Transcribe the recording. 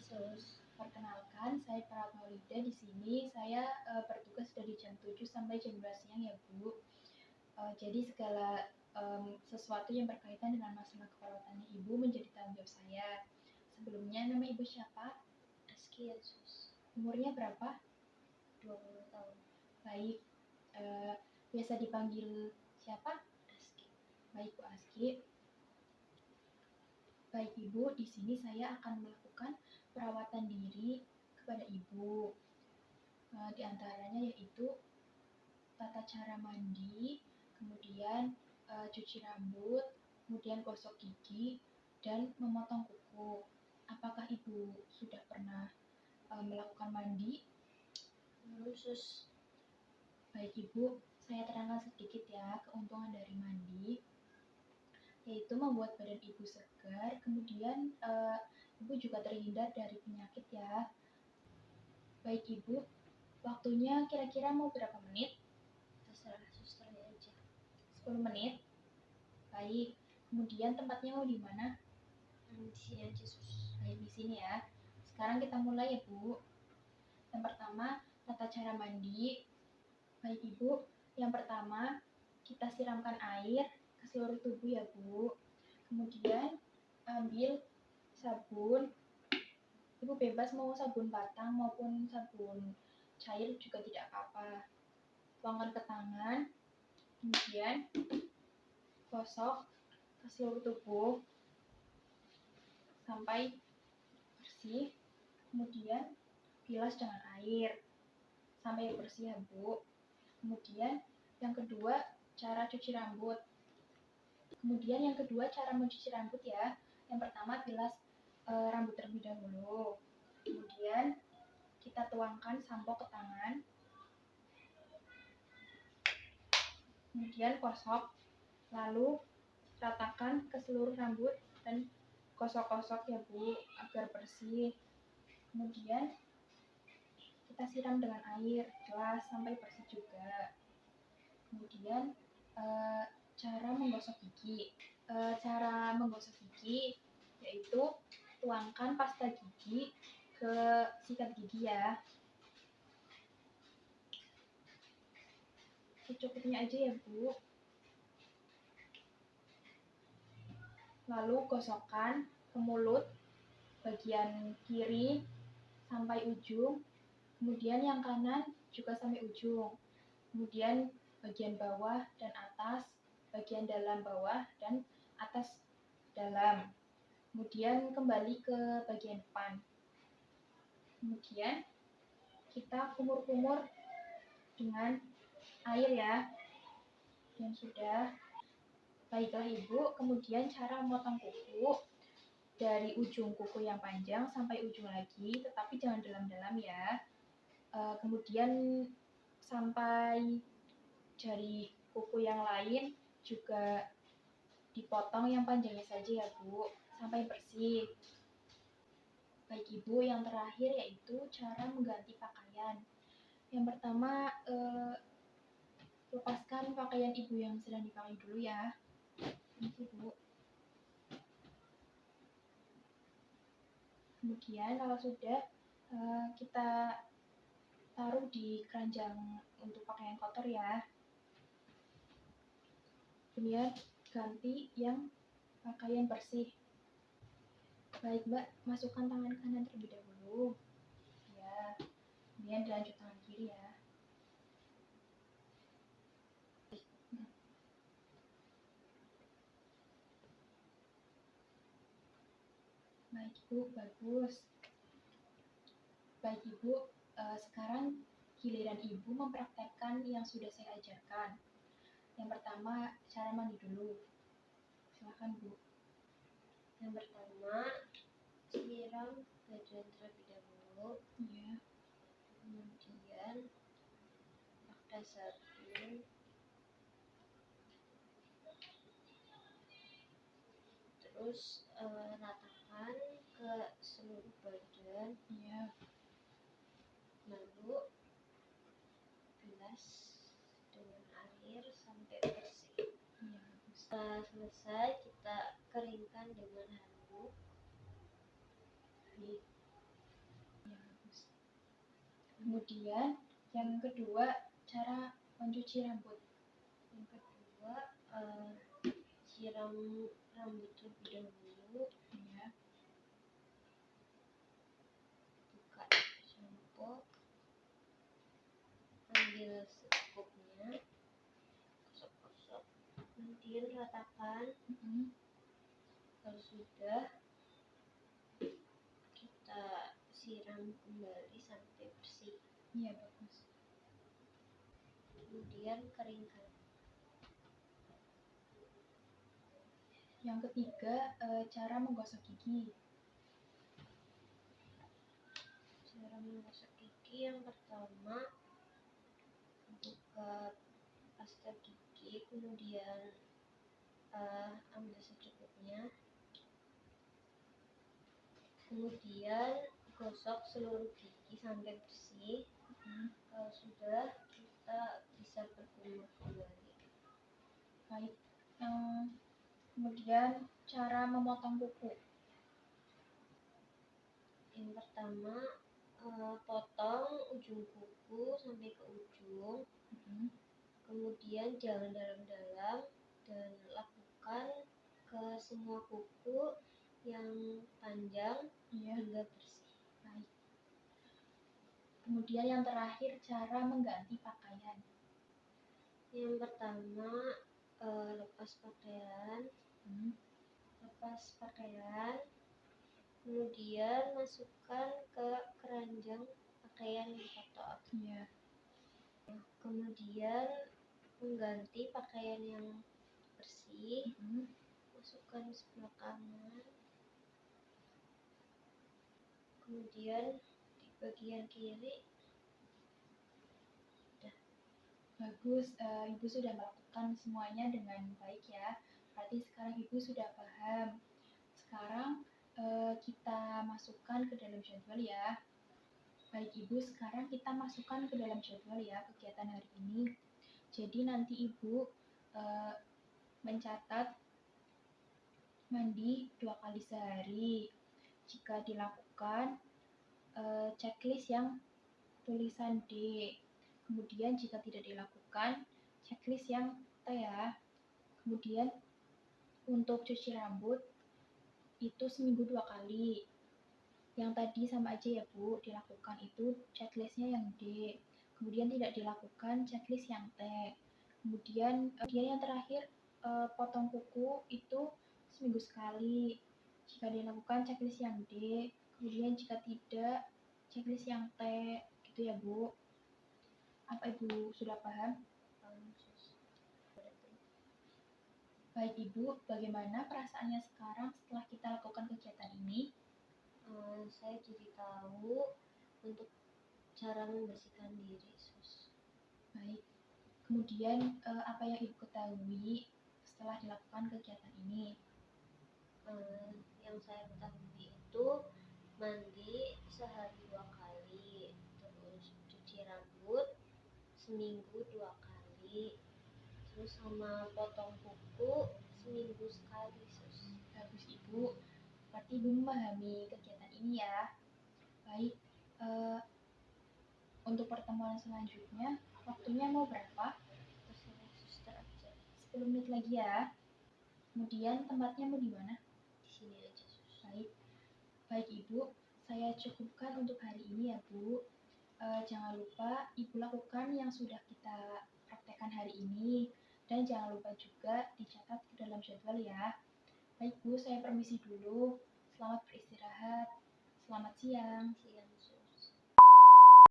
Sus. Perkenalkan, saya Perawat Maulida. Di sini saya bertugas dari jam 7 sampai jam 12 siang ya Bu. Jadi segala sesuatu yang berkaitan dengan masalah keperawatannya Ibu menjadi tanggung jawab saya. Sebelumnya nama Ibu siapa? Aski ya Sus. Umurnya berapa? 20 tahun. Baik, biasa dipanggil siapa? Aski. Baik Bu Aski. Baik Ibu, di sini saya akan melakukan perawatan diri kepada Ibu. Di antaranya yaitu tata cara mandi, kemudian cuci rambut, kemudian gosok gigi, dan memotong kuku. Apakah Ibu sudah pernah melakukan mandi? Belum Sus. Baik Ibu, saya terangkan sedikit ya keuntungan dari mandi, yaitu membuat badan Ibu segar, kemudian Ibu juga terhindar dari penyakit ya. Baik Ibu, waktunya kira-kira mau berapa menit? Terserah susternya aja. 10 menit. Baik, kemudian tempatnya mau di mana? Di sini aja Sus. Baik, di sini ya. Sekarang kita mulai ya Bu. Yang pertama, tata cara mandi. Baik Ibu, yang pertama kita siramkan air ke seluruh tubuh ya Bu. Kemudian ambil sabun. Ibu bebas mau sabun batang maupun sabun cair juga tidak apa-apa. Tuangkan ke tangan. Kemudian gosok ke seluruh tubuh sampai bersih. Kemudian bilas dengan air sampai bersih ya Bu. Kemudian yang kedua, cara cuci rambut. Kemudian yang kedua, cara mencuci rambut ya. Yang pertama, bilas rambut terlebih dahulu. Kemudian kita tuangkan sampo ke tangan. Kemudian gosok, lalu ratakan ke seluruh rambut dan gosok-gosok ya Bu agar bersih. Kemudian kita siram dengan air gelas sampai bersih juga. Kemudian cara menggosok gigi. Cara menggosok gigi yaitu tuangkan pasta gigi ke sikat gigi ya. Secukupnya aja ya Bu. Lalu gosokkan ke mulut bagian kiri sampai ujung, kemudian yang kanan juga sampai ujung. Kemudian bagian bawah dan atas, bagian dalam bawah dan atas dalam. Kemudian kembali ke bagian depan. Kemudian kita kumur-kumur dengan air ya. Dan sudah. Baiklah Ibu, kemudian cara memotong kuku dari ujung kuku yang panjang sampai ujung lagi, tetapi jangan dalam-dalam ya. Kemudian sampai jari kuku yang lain juga dipotong yang panjangnya saja ya Bu, sampai bersih. Baik Ibu, yang terakhir yaitu cara mengganti pakaian. Yang pertama, lepaskan pakaian Ibu yang sedang dipakai dulu ya. Ini Bu. Kemudian kalau sudah, kita taruh di keranjang untuk pakaian kotor ya. Kemudian ganti yang pakaian bersih. Baik Mbak, masukkan tangan kanan terlebih dahulu. Ya, kemudian dilanjut tangan kiri ya. Baik Bu, bagus. Baik Ibu, sekarang giliran Ibu mempraktekkan yang sudah saya ajarkan. Yang pertama, cara mandi dulu. Silakan Bu. Yang pertama, siram badan terlebih dahulu. Iya. Kemudian pakai sabun. Terus ratakan ke seluruh badan. Iya. Lalu bilas dengan air sampai bersih. Iya, bagus. Setelah selesai, kita keringkan dengan handuk. Kemudian yang kedua, cara mencuci rambut. Yang kedua, siram rambut terlebih dahulu. Ya. Buka sampo, ambil secukupnya, gosok-gosok, kemudian ratakan. Kalau sudah, kita siram kembali sampai bersih. Iya, bagus. Kemudian keringkan. Yang ketiga, cara menggosok gigi. Cara menggosok gigi yang pertama, buka pasta gigi, kemudian ambil secukupnya, kemudian gosok seluruh gigi sampai bersih. Kalau sudah, kita bisa berkumur kembali. Baik. Kemudian cara memotong kuku. Yang pertama, potong ujung kuku sampai ke ujung, kemudian jangan dalam-dalam, dan lakukan ke semua kuku yang panjang hingga bersih. Baik. Kemudian yang terakhir, cara mengganti pakaian. Yang pertama, lepas pakaian, kemudian masukkan ke keranjang pakaian yang kotor. Iya. Kemudian mengganti pakaian yang bersih, masukkan sebelah kanan, kemudian di bagian kiri. Bagus, Ibu sudah melakukan semuanya dengan baik ya. Berarti sekarang Ibu sudah paham. Sekarang kita masukkan ke dalam jadwal ya. Baik Ibu, sekarang kita masukkan ke dalam jadwal ya kegiatan hari ini. Jadi nanti Ibu mencatat mandi 2 kali sehari. Jika dilakukan, checklist yang tulisan D. Kemudian jika tidak dilakukan, checklist yang T ya. Kemudian untuk cuci rambut itu seminggu 2 kali. Yang tadi sama aja ya Bu, dilakukan itu checklistnya yang D. Kemudian tidak dilakukan checklist yang T. Kemudian yang terakhir, potong kuku itu seminggu sekali. Jika dilakukan checklist yang D. Kemudian jika tidak, checklist yang T. Gitu ya Bu. Apa Ibu sudah paham? Baik Ibu, bagaimana perasaannya sekarang setelah kita lakukan kegiatan ini? Saya jadi tahu untuk cara membersihkan diri, Sus. Baik. Kemudian apa yang Ibu ketahui setelah dilakukan kegiatan ini? Yang saya ketahui itu mandi sehari 2 kali, terus cuci rambut seminggu 2 kali, terus sama potong kuku seminggu sekali, Sus. Bagus Ibu, berarti Ibu memahami kegiatan ini ya. Baik, untuk pertemuan selanjutnya waktunya mau berapa? Terserah suster aja. 10 menit lagi ya. Kemudian tempatnya mau di mana? Di sini aja, Sus. Baik Ibu, saya cukupkan untuk hari ini ya Bu. Jangan lupa Ibu lakukan yang sudah kita praktekkan hari ini, dan jangan lupa juga dicatat ke dalam jadwal ya. Baik Bu, saya permisi dulu. Selamat beristirahat. Selamat siang.